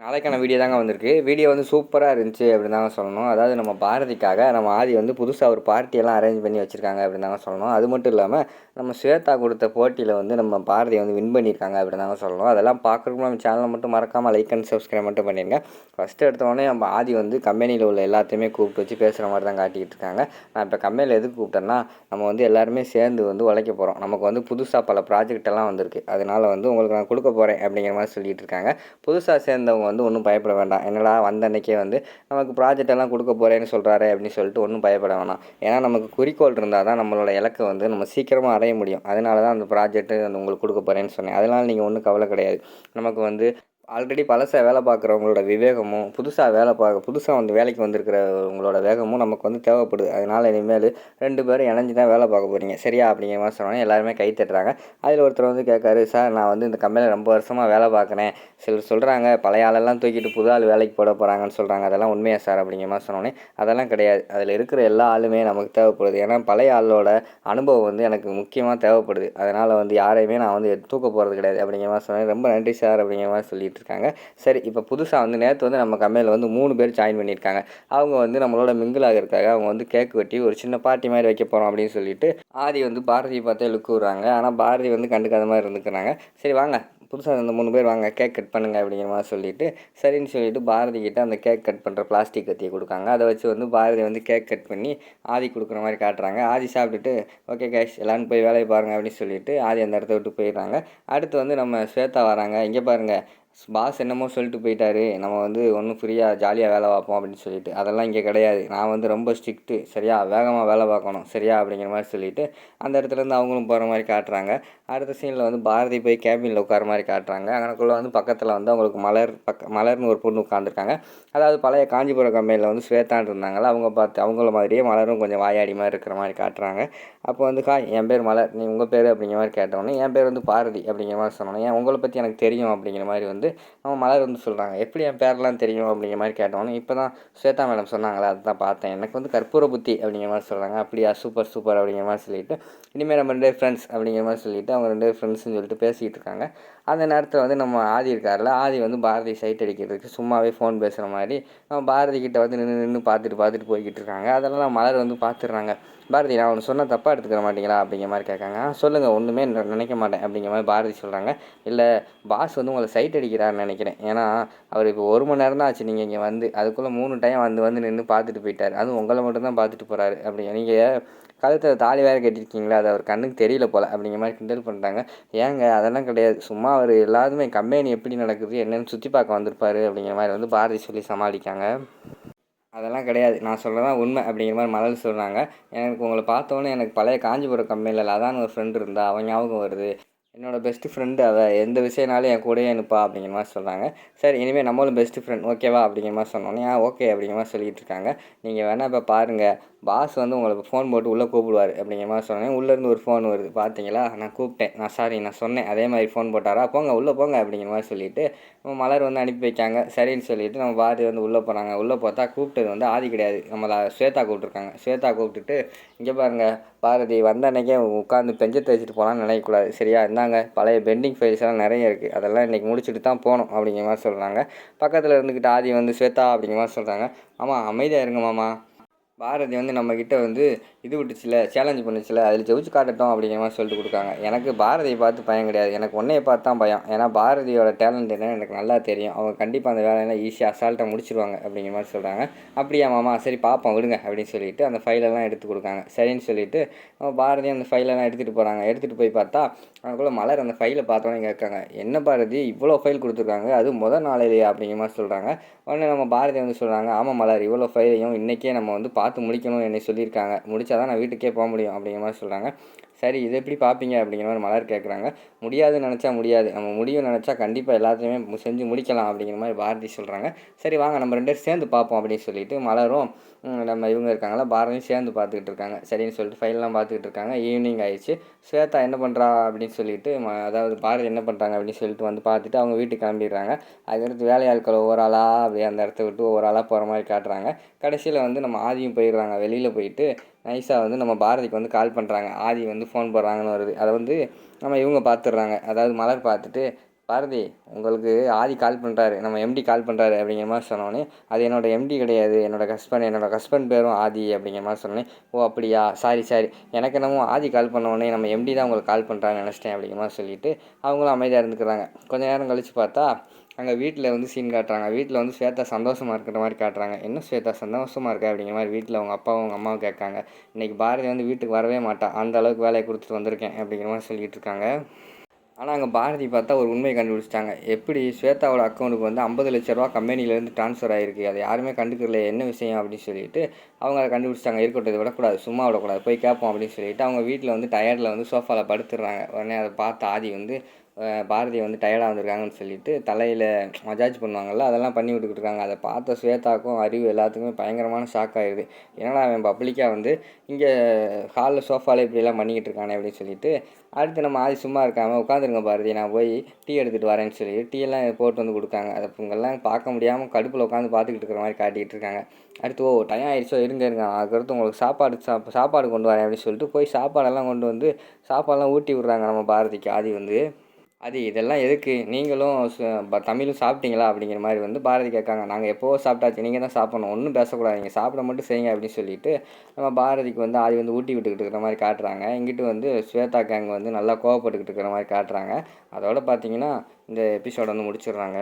நாளைக்கான வீடியோ தாங்க வந்திருக்கு. வீடியோ வந்து சூப்பரா இருந்துச்சு அப்படின்னு தாங்க சொல்லணும். அதாவது நம்ம பாரதிக்காக நம்ம ஆதி வந்து புதுசா ஒரு பார்ட்டியெல்லாம் அரேஞ்ச் பண்ணி வச்சிருக்காங்க அப்படின்னு தாங்க சொல்லணும். அது மட்டும் இல்லாம நம்ம ஸ்வேதா கொடுத்த போட்டியில வந்து நம்ம பாரதி வந்து வின் பண்ணியிருக்காங்க அப்படின்னு தாங்க சொல்லணும். அதெல்லாம் பார்க்குறதுக்கு நம்ம சேனலை மட்டும் மறக்காம லைக் அண்ட் சப்ஸ்கிரைப் மட்டும் பண்ணிடுங்க. ஃபஸ்ட்டு எடுத்தோடனே நம்ம ஆதி வந்து கம்பெனியில் உள்ள எல்லாத்தையுமே கூப்பிட்டு வச்சு பேசுகிற மாதிரி தான் காட்டிக்கிட்டு இருக்காங்க. நான் இப்போ கம்பெனியில் எதுக்கு கூப்பிட்டேன்னா, நம்ம வந்து எல்லாருமே சேர்ந்து வந்து உழைக்க போகிறோம். நமக்கு வந்து புதுசாக பல ப்ராஜெக்ட் எல்லாம் வந்திருக்கு. அதனால வந்து உங்களுக்கு நான் கொடுக்க போகிறேன் அப்படிங்கிற மாதிரி சொல்லிட்டு இருக்காங்க. புதுசாக சேர்ந்தவங்க வந்து ஒன்றும் பயப்பட வேண்டாம். என்னடா வந்த அன்னைக்கே வந்து நமக்கு ப்ராஜெக்ட் எல்லாம் கொடுக்க போகிறேன்னு சொல்கிறாரு அப்படின்னு சொல்லிட்டு ஒன்றும் பயப்பட வேணாம். ஏன்னா நமக்கு குறிக்கோள் இருந்தால் தான் நம்மளோட இலக்கை வந்து நம்ம சீக்கிரமாக அடைய முடியும். அதனால தான் அந்த ப்ராஜெக்ட்டு அந்த உங்களுக்கு கொடுக்க போகிறேன்னு சொன்னேன். அதனால் நீங்கள் ஒன்றும் கவலை கிடையாது. நமக்கு வந்து ஆல்ரெடி பழச வேலை பார்க்குறவங்களோட விவேகமும், புதுசாக வந்து வேலைக்கு வந்திருக்கிறவங்களோட வேகமும் நமக்கு வந்து தேவைப்படுது. அதனால் இனிமேல் 2 பேரும் இணைஞ்சு தான் வேலை பார்க்க போகிறீங்க சரியா அப்படிங்கிற மாதிரி சொன்னோன்னே எல்லாருமே கை தட்டுறாங்க. அதில் ஒருத்தர் வந்து கேட்காரு, சார் நான் வந்து இந்த கம்பெனியில் ரொம்ப வருஷமாக வேலை பார்க்குறேன். சிலர் சொல்கிறாங்க பழைய ஆளெல்லாம் தூக்கிட்டு புது ஆள் வேலைக்கு போட போகிறாங்கன்னு சொல்கிறாங்க. அதெல்லாம் உண்மையா சார் அப்படிங்கிற மாதிரி சொன்னோன்னே, அதெல்லாம் கிடையாது. அதில் இருக்கிற எல்லா ஆளுமே நமக்கு தேவைப்படுது. ஏன்னா பழைய ஆளோட அனுபவம் வந்து எனக்கு முக்கியமாக தேவைப்படுது. அதனால் வந்து யாரையுமே நான் வந்து தூக்க போகிறது கிடையாது அப்படிங்கிற மாதிரி சொன்னேன். ரொம்ப நன்றி சார் அப்படிங்கிற மாதிரி சொல்லிட்டு இருக்காங்க. சரி, இப்போ புதுசாக வந்து நேற்று வந்து நம்ம கம்பெனியில் வந்து 3 பேர் ஜாயின் பண்ணியிருக்காங்க. அவங்க வந்து நம்மளோட மிங்கிள் ஆகிறதுக்காக அவங்க வந்து கேக் வெட்டி ஒரு சின்ன பார்ட்டி மாதிரி வைக்க போகிறோம் அப்படின்னு சொல்லிட்டு ஆதி வந்து பாரதியை பார்த்தே லுக்கு விடுறாங்க. ஆனால் பாரதி வந்து கண்டுக்காத மாதிரி இருந்துக்கிறாங்க. சரி வாங்க, புதுசாக இந்த 3 பேர் வாங்க கேக் கட் பண்ணுங்க அப்படிங்கிற மாதிரி சொல்லிட்டு சரின்னு சொல்லிட்டு பாரதி கிட்ட அந்த கேக் கட் பண்ணுற பிளாஸ்டிக் கத்தியை கொடுக்காங்க. அதை வச்சு வந்து பாரதி வந்து கேக் கட் பண்ணி ஆதி கொடுக்குற மாதிரி காட்டுறாங்க. ஆதி சாப்பிட்டுட்டு ஓகே கேஷ் எல்லாரும் போய் வேலையை பாருங்கள் அப்படின்னு சொல்லிட்டு ஆதி அந்த இடத்த விட்டு போயிடுறாங்க. அடுத்து வந்து நம்ம ஸ்வேதா வராங்க. இங்கே பாருங்கள், பாஸ் என்னமோ சொல்லிட்டு போயிட்டாரு, நம்ம வந்து ஒன்றும் ஃப்ரீயாக ஜாலியாக வேலை பார்ப்போம் அப்படின்னு சொல்லிட்டு. அதெல்லாம் இங்கே கிடையாது. நான் வந்து ரொம்ப ஸ்ட்ரிக்ட்டு சரியா, வேகமாக வேலை பார்க்கணும் சரியா அப்படிங்கிற மாதிரி சொல்லிட்டு அந்த இடத்துலேருந்து அவங்களும் போகிற மாதிரி காட்டுறாங்க. அடுத்த சீனில் வந்து பாரதி போய் கேபினில் உட்கார மாதிரி காட்டுறாங்க. அங்கனக்குள்ளே வந்து பக்கத்தில் வந்து அவங்களுக்கு மலர்னு ஒரு பொண்ணு உட்காந்துருக்காங்க. அதாவது பழைய காஞ்சிபுரம் கம்பெனியில் வந்து ஸ்வேதான்னு இருந்தாங்களா, அவங்க பார்த்து அவங்கள மாதிரியே மலரும் கொஞ்சம் வாயாடி மாதிரி இருக்கிற மாதிரி காட்டுறாங்க. அப்போ வந்து ஹாய், என் பேர் மலர், நீ உங்கள் பேர் அப்படிங்கிற மாதிரி கேட்டோன்னே என் பேர் வந்து பாரதி அப்படிங்கிற மாதிரி சொன்னோன்னே, ஏன் உங்களை பற்றி எனக்கு தெரியும் அப்படிங்கிற மாதிரி வந்து அவங்க மலர் வந்து சொல்கிறாங்க. எப்படி என் பேரெலாம் தெரியும் அப்படிங்கிற மாதிரி கேட்டோன்னே, இப்போ தான் ஸ்வேதா மேடம் சொன்னாங்களே அதுதான் பார்த்தேன், எனக்கு வந்து கற்பூர புத்தி அப்படிங்கிற மாதிரி சொல்கிறாங்க. அப்படியா, சூப்பர் சூப்பர் அப்படிங்கிற மாதிரி சொல்லிட்டு இனிமேல் நம்ம 2 பேர் ஃப்ரெண்ட்ஸ் அப்படிங்கிற மாதிரி சொல்லிட்டு அவங்க 2 பேர் ஃப்ரெண்ட்ஸ்னு சொல்லிட்டு பேசிக்கிட்டு இருக்காங்க. அந்த நேரத்தில் வந்து நம்ம ஆதி இருக்கார்ல, ஆதி வந்து பாரதி சைட் அடிக்கிறதுக்கு சும்மாவே ஃபோன் பேசுகிற மாதிரி நம்ம பாரதி கிட்ட வந்து நின்று பார்த்துட்டு போய்கிட்டு இருக்காங்க. அதெல்லாம் மலர் வந்து பார்த்துடுறாங்க. பாரதி, நான் ஒன்று சொன்னால் தப்பாக எடுத்துக்கிற மாட்டீங்களா அப்படிங்கிற மாதிரி கேட்காங்க. சொல்லுங்கள், ஒன்றுமே நினைக்க மாட்டேன் அப்படிங்கிற மாதிரி பாரதி சொல்கிறாங்க. இல்லை, பாஸ் வந்து உங்களை சைட் அடிக்கிறாருன்னு நினைக்கிறேன். ஏன்னா அவர் இப்போ 1 மணி நேரம் தான் ஆச்சு நீங்கள் இங்கே வந்து, அதுக்குள்ளே 3 டைம் வந்து நின்று பார்த்துட்டு போயிட்டார். அதுவும் உங்களை மட்டும் தான் பார்த்துட்டு போகிறாரு. அப்படிங்க நீங்கள் கழுத்தில் தாலி வேறு கட்டியிருக்கீங்களா, அது அவர் கண்ணுக்கு தெரியல போல் அப்படிங்கிற மாதிரி கிண்டல் பண்ணுறாங்க. ஏங்க அதெல்லாம் கிடையாது, சும்மா அவர் எல்லாருமே கம்பெனி எப்படி நடக்குது என்னென்னு சுற்றி பார்க்க வந்திருப்பார் அப்படிங்கிற மாதிரி வந்து பாரதி சொல்லி சமாளிக்காங்க. அதெல்லாம் கிடையாது, நான் சொல்கிறதான் உண்மை அப்படிங்கிற மாதிரி மலர் சொல்கிறாங்க. எனக்கு உங்களை பார்த்தோன்னே எனக்கு பழைய காஞ்சிபுரம் கம்பெனியில் அதான் ஒரு ஃப்ரெண்டு இருந்தா அவன் ஞாபகம் வருது. என்னோடய பெஸ்ட்டு ஃப்ரெண்டு அவள், எந்த விஷயம்னாலும் என் கூடயே நிற்பா அப்படிங்கிற மாதிரி சொல்கிறாங்க. சரி, இனிமேல் நம்மளும் பெஸ்ட்டு ஃப்ரெண்ட் ஓகேவா அப்படிங்கிற மாதிரி சொன்னோன்னே ஓகே அப்படிங்கிற மாதிரி சொல்லிகிட்டு இருக்காங்க. நீங்கள் வேணால் இப்போ பாருங்கள், பாஸ் வந்து உங்களுக்கு ஃபோன் போட்டு உள்ளே கூப்பிடுவார் அப்படிங்கிற மாதிரி சொன்னேன். உள்ளேருந்து ஒரு ஃபோன் வருது, பார்த்தீங்களா, நான் கூப்பிட்டேன், நான் சொன்னேன், அதே மாதிரி ஃபோன் போட்டாரா, போங்க உள்ளே போங்க அப்படிங்கிற மாதிரி சொல்லிவிட்டு மலர் வந்து அனுப்பி வைக்காங்க. சரின்னு சொல்லிவிட்டு நம்ம பாரதி வந்து உள்ளே போகிறாங்க. உள்ளே பார்த்தா கூப்பிட்டது வந்து ஆதி கிடையாது, நம்மளை ஸ்வேதா கூப்பிட்ருக்காங்க. ஸ்வேதா கூப்பிட்டுட்டு இங்கே பாருங்கள் பாரதி, வந்த அன்றைக்கே உட்காந்து பெஞ்சை தேய்ச்சிட்டு போகலான்னு நினைக்கக்கூடாது சரியா, இருந்தாங்க பழைய பெண்டிங் ஃபைல்ஸ் எல்லாம் நிறைய இருக்குது, அதெல்லாம் இன்றைக்கி முடிச்சுட்டு தான் போகணும் அப்படிங்கிற மாதிரி சொல்கிறாங்க. பக்கத்தில் இருந்துக்கிட்டு ஆதி வந்து ஸ்வேதா அப்படிங்கிற மாதிரி சொல்கிறாங்க. ஆமாம், அமைதியாக இருங்க மாமா, பாரதி வந்து நம்மக்கிட்ட வந்து இது விட்டுச்சுல, சேலஞ்ச் பண்ணுச்சுல, அதில் ஜெயிச்சு காட்டட்டும் அப்படிங்கிற மாதிரி சொல்லிட்டு கொடுக்காங்க. எனக்கு பாரதியை பார்த்து பயம் கிடையாது, எனக்கு உன்னையை பார்த்து தான் பயம். ஏன்னா பாரதியோட டேலண்ட் என்னன்னு எனக்கு நல்லா தெரியும். அவங்க கண்டிப்பாக அந்த வேலையெல்லாம் ஈஸியாக அசால்ட்டாக முடிச்சிருவாங்க அப்படிங்கிற மாதிரி சொல்கிறாங்க. அப்படியா மாமா, சரி பார்ப்போம் விடுங்க அப்படின்னு சொல்லிட்டு அந்த ஃபைலெல்லாம் எடுத்து கொடுக்காங்க. சரின்னு சொல்லிட்டு பாரதி அந்த ஃபைலெல்லாம் எடுத்துகிட்டு போகிறாங்க. எடுத்துகிட்டு போய் பார்த்தா அதுக்குள்ளே மலர் அந்த ஃபைலை பார்த்தோன்னே கேட்காங்க, என்ன பாரதி இவ்வளோ ஃபைல் கொடுத்துருக்காங்க, அது முதல் நாளையிலேயே அப்படிங்கிற மாதிரி சொல்கிறாங்க. உடனே நம்ம பாரதி வந்து சொல்கிறாங்க, ஆமாம் மலர், இவ்வளோ ஃபைலையும் இன்றைக்கே நம்ம வந்து பார்த்து முடிக்கணும்னு என்னை சொல்லியிருக்காங்க, முடிச்சாதான் நான் வீட்டுக்கே போக முடியும் அப்படிங்கிற மாதிரி சொல்கிறாங்க. சரி, இதை எப்படி பார்ப்பீங்க அப்படிங்கிற மாதிரி மலர் கேட்குறாங்க. முடியாதுன்னு நினச்சா முடியாது, நம்ம முடியும் நினச்சா கண்டிப்பாக எல்லாத்தையுமே செஞ்சு முடிக்கலாம் அப்படிங்கிற மாதிரி பாரதி சொல்கிறாங்க. சரி வாங்க, நம்ம 2 பேரும் சேர்ந்து பார்ப்போம் அப்படின்னு சொல்லிட்டு மலரும் நம்ம இவங்க இருக்காங்களா பாரதியும் சேர்ந்து பார்த்துக்கிட்டு இருக்காங்க. சரின்னு சொல்லிட்டு ஃபைல்லாம் பார்த்துக்கிட்டு இருக்காங்க. ஈவினிங் ஆயிடுச்சு. ஸ்வேதா என்ன பண்ணுறா அப்படின்னு சொல்லிட்டு அதாவது பாரதி என்ன பண்ணுறாங்க அப்படின்னு சொல்லிட்டு வந்து பார்த்துட்டு அவங்க வீட்டுக்கு கிளம்பிடுறாங்க. அதுக்கடுத்து வேலையாட்கள் ஒவ்வொரு ஆளாக அப்படியே அந்த இடத்த விட்டு ஒவ்வொரு ஆளாக போகிற மாதிரி காட்டுறாங்க. கடைசியில் வந்து நம்ம ஆதியும் போயிடுறாங்க. வெளியில் போயிட்டு நைஸாக வந்து நம்ம பாரதிக்கு வந்து கால் பண்ணுறாங்க. ஆதி வந்து ஃபோன் போடுறாங்கன்னு வருது. அதை வந்து நம்ம இவங்க பார்த்துடுறாங்க. அதாவது மலர் பார்த்துட்டு, பாரதி உங்களுக்கு ஆதி கால் பண்ணுறாரு, நம்ம எம்டி கால் பண்ணுறாரு அப்படிங்கிற மாதிரி சொன்னோன்னே, அது என்னோடய எம்டி கிடையாது, என்னோடய ஹஸ்பண்ட் பேரும் ஆதி அப்படிங்கிற மாதிரி சொன்னேன். ஓ அப்படியா, சாரி எனக்கு என்னமோ ஆதி கால் பண்ணோடனே நம்ம எம்டி தான் உங்களுக்கு கால் பண்ணுறான்னு நினச்சிட்டேன் அப்படிங்கிற மாதிரி சொல்லிவிட்டு அவங்களும் அமைதியாக இருந்துக்கிறாங்க. கொஞ்சம் நேரம் கழித்து பார்த்தா அங்கே வீட்டில் வந்து சீன் காட்டுறாங்க. வீட்டில் வந்து ஸ்வேதா சந்தோஷமாக இருக்கிற மாதிரி காட்டுறாங்க. என்ன ஸ்வேதா சந்தோஷமாக இருக்கா அப்படிங்கிற மாதிரி வீட்டில் அவங்க அப்பாவும் அவங்க அம்மாவும் கேட்காங்க. இன்றைக்கி பாரதி வந்து வீட்டுக்கு வரவே மாட்டான், அந்த அளவுக்கு வேலையை கொடுத்துட்டு வந்திருக்கேன் அப்படிங்கிற மாதிரி சொல்லிகிட்டு இருக்காங்க. ஆனால் அங்கே பாரதி பார்த்தா ஒரு உண்மையை கண்டுபிடிச்சிட்டாங்க. எப்படி ஸ்வேதாவோட அக்கௌண்ட்டுக்கு வந்து 50 லட்ச ரூபா கம்பெனிலேருந்து ட்ரான்ஸ்ஃபர் ஆகிருக்கு, அதை யாருமே கண்டுக்கல, என்ன விஷயம் அப்படின்னு சொல்லிட்டு அவங்க அதை கண்டுபிடிச்சிட்டாங்க. இருக்கட்டும், இதை விடக்கூடாது, சும்மா விடக்கூடாது, போய் கேட்போம் அப்படின்னு சொல்லிட்டு அவங்க வீட்டில் வந்து டயர்டில் வந்து சோஃபாவில் படுத்துடுறாங்க. உடனே அதை பார்த்து ஆதி வந்து பாரதி வந்து டயர்டாக வந்திருக்காங்கன்னு சொல்லிட்டு தலையில் மஜாஜ் பண்ணுவாங்கள்ல, அதெல்லாம் பண்ணி விட்டுக்கிட்டு இருக்காங்க. அதை பார்த்த ஸ்வேதாக்கும் அறிவு எல்லாத்துக்குமே பயங்கரமான ஷாக் ஆகிடுது. ஏன்னா அவன் பப்ளிக்காக வந்து இங்கே ஹாலில் சோஃபாவில் இப்படியெல்லாம் பண்ணிக்கிட்டு இருக்கானே அப்படின்னு சொல்லிட்டு, அடுத்து நம்ம ஆதி சும்மா இருக்காமல் உட்காந்துருங்க பாரதி, நான் போய் டீ எடுத்துகிட்டு வரேன்னு சொல்லி டீயெல்லாம் போட்டு வந்து கொடுக்காங்க. அதை இவங்கெல்லாம் பார்க்க முடியாமல் கடுப்பில் உட்காந்து பார்த்துக்கிட்டு இருக்கிற மாதிரி காட்டிகிட்டு இருக்காங்க. அடுத்து ஓ டைம் ஆகிடுச்சோ, இருங்க அதுக்கடுத்து உங்களுக்கு சாப்பாடு கொண்டு வரேன் அப்படின்னு சொல்லிட்டு போய் சாப்பாடெல்லாம் கொண்டு வந்து சாப்பாடெல்லாம் ஊட்டி விட்றாங்க நம்ம பாரதிக்கு. ஆதி வந்து அது இதெல்லாம் எதுக்கு, நீங்களும் தமிழும் சாப்பிட்டீங்களா அப்படிங்கிற மாதிரி வந்து பாரதி கேட்காங்க. நாங்கள் எப்போவோ சாப்பிட்டாச்சு, நீங்கள் தான் சாப்பிட்ணும், ஒன்றும் பேசக்கூடாது, நீங்கள் சாப்பிட மட்டும் செய்யுங்க அப்படின்னு சொல்லிட்டு நம்ம பாரதிக்கு வந்து ஆதி வந்து ஊட்டி விட்டுக்கிட்டு இருக்கிற மாதிரி காட்டுறாங்க. இங்கிட்டு வந்து ஸ்வேதா கேங் வந்து நல்லா கோவப்பட்டுக்கிட்டு இருக்கிற மாதிரி காட்டுறாங்க. அதோட பார்த்தீங்கன்னா இந்த எபிசோட வந்து முடிச்சிடுறாங்க.